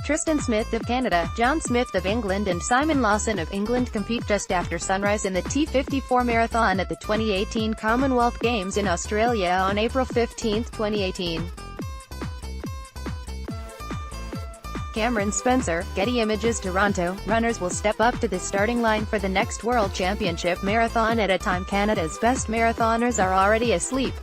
Tristan Smyth of Canada, John Smith of England and Simon Lawson of England compete just after sunrise in the T54 marathon at the 2018 Commonwealth Games in Australia on April 15, 2018. Cameron Spencer, Getty Images Toronto. Runners will step up to the starting line for the next World Championship marathon at a time Canada's best marathoners are already asleep.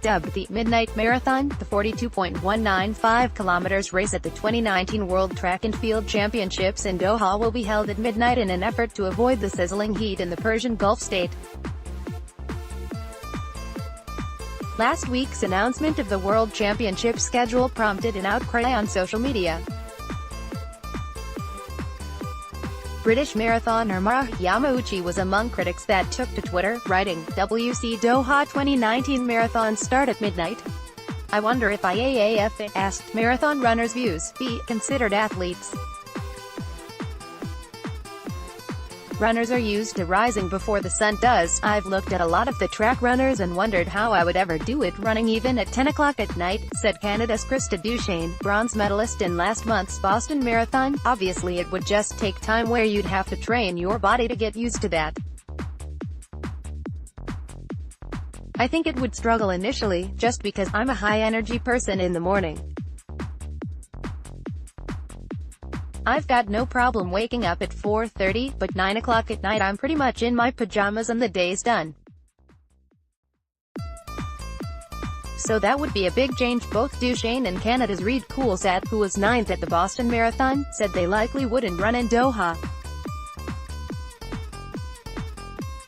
Dubbed the Midnight Marathon, the 42.195 kilometers race at the 2019 World Track and Field Championships in Doha will be held at midnight in an effort to avoid the sizzling heat in the Persian Gulf state. Last week's announcement of the World Championship schedule prompted an outcry on social media. British marathoner Mara Yamauchi was among critics that took to Twitter, writing, "WC Doha 2019 marathon start at midnight? I wonder if IAAF asked marathon runners' views, be considered athletes. Runners are used to rising before the sun does. I've looked at a lot of the track runners and wondered how I would ever do it running even at 10 o'clock at night," said Canada's Krista Duchesne, bronze medalist in last month's Boston Marathon. "Obviously it would just take time where you'd have to train your body to get used to that. I think it would struggle initially, just because I'm a high-energy person in the morning. I've got no problem waking up at 4:30, but 9 o'clock at night I'm pretty much in my pajamas and the day's done. So that would be a big change." Both Duchesne and Canada's Reid Coulthard, who was 9th at the Boston Marathon, said they likely wouldn't run in Doha.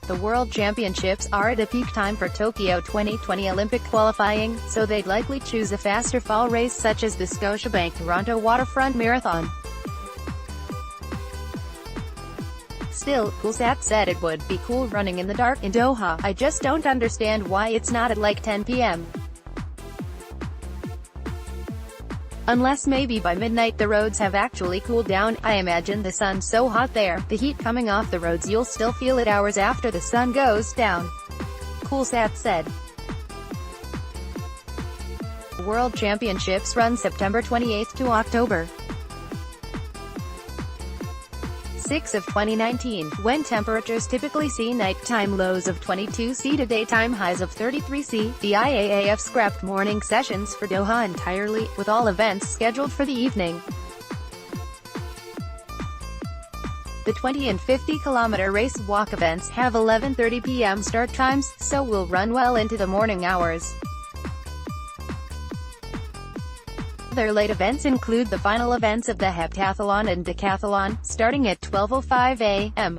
The World Championships are at a peak time for Tokyo 2020 Olympic qualifying, so they'd likely choose a faster fall race such as the Scotiabank Toronto Waterfront Marathon. Still, Coulthard said it would be cool running in the dark in Doha. "I just don't understand why it's not at like 10 p.m. Unless maybe by midnight the roads have actually cooled down. I imagine the sun's so hot there, the heat coming off the roads you'll still feel it hours after the sun goes down," Coulthard said. The World Championships run September 28 to October 6 of 2019, when temperatures typically see nighttime lows of 22 C to daytime highs of 33 C. The IAAF scrapped morning sessions for Doha entirely, with all events scheduled for the evening. The 20 and 50-kilometer race walk events have 11:30 p.m. start times, so will run well into the morning hours. Other late events include the final events of the heptathlon and decathlon, starting at 12:05 a.m.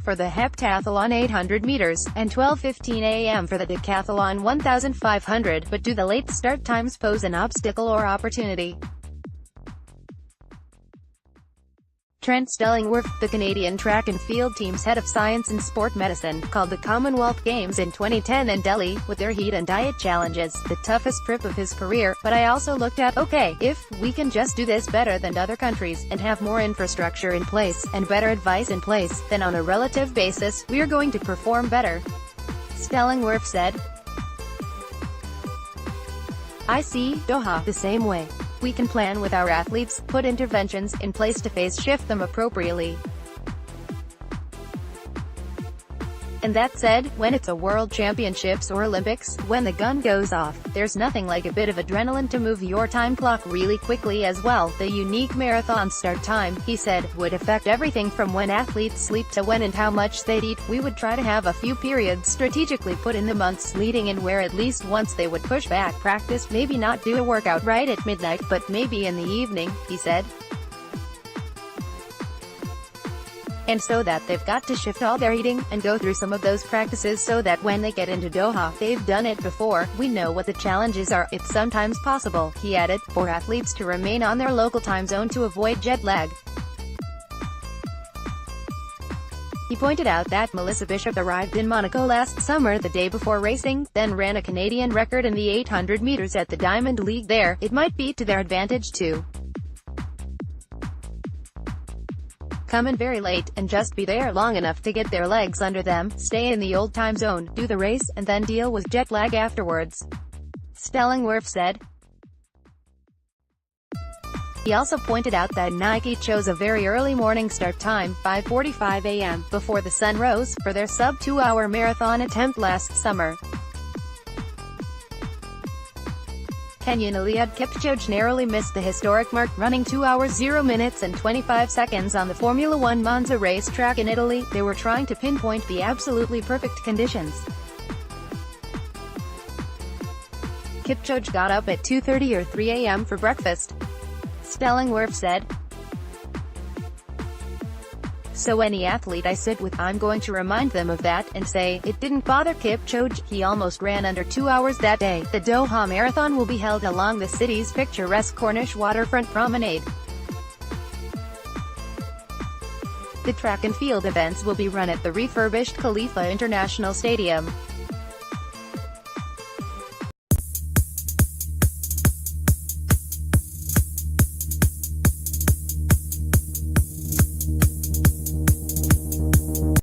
for the heptathlon 800 meters, and 12:15 a.m. for the decathlon 1500, but do the late start times pose an obstacle or opportunity? Trent Stellingwerff, the Canadian track and field team's head of science and sport medicine, called the Commonwealth Games in 2010 in Delhi, with their heat and diet challenges, the toughest trip of his career. "But I also looked at, okay, if we can just do this better than other countries, and have more infrastructure in place, and better advice in place, then on a relative basis, we're going to perform better," Stellingwerff said. "I see Doha the same way. We can plan with our athletes, put interventions in place to phase shift them appropriately. And that said, when it's a World Championships or Olympics, when the gun goes off, there's nothing like a bit of adrenaline to move your time clock really quickly as well. The unique marathon start time," he said, "would affect everything from when athletes sleep to when and how much they'd eat. We would try to have a few periods strategically put in the months leading in where at least once they would push back practice, maybe not do a workout right at midnight, but maybe in the evening," he said. "And so that they've got to shift all their eating, and go through some of those practices so that when they get into Doha, they've done it before. We know what the challenges are. It's sometimes possible," he added, "for athletes to remain on their local time zone to avoid jet lag." He pointed out that Melissa Bishop arrived in Monaco last summer the day before racing, then ran a Canadian record in the 800 meters at the Diamond League there. It might be to their advantage too. come in very late, and just be there long enough to get their legs under them, stay in the old time zone, do the race, and then deal with jet lag afterwards," Stellingwerff said. He also pointed out that Nike chose a very early morning start time, 5:45 a.m., before the sun rose, for their sub-2-hour marathon attempt last summer. Kenyan Eliud Kipchoge narrowly missed the historic mark, running 2 hours 0 minutes and 25 seconds on the Formula One Monza racetrack in Italy. They were trying to pinpoint the absolutely perfect conditions. Kipchoge got up at 2:30 or 3 a.m. for breakfast, Stellingwerff said. "So any athlete I sit with, I'm going to remind them of that, and say, it didn't bother Kipchoge, he almost ran under 2 hours that day." The Doha Marathon will be held along the city's picturesque Corniche waterfront promenade. The track and field events will be run at the refurbished Khalifa International Stadium.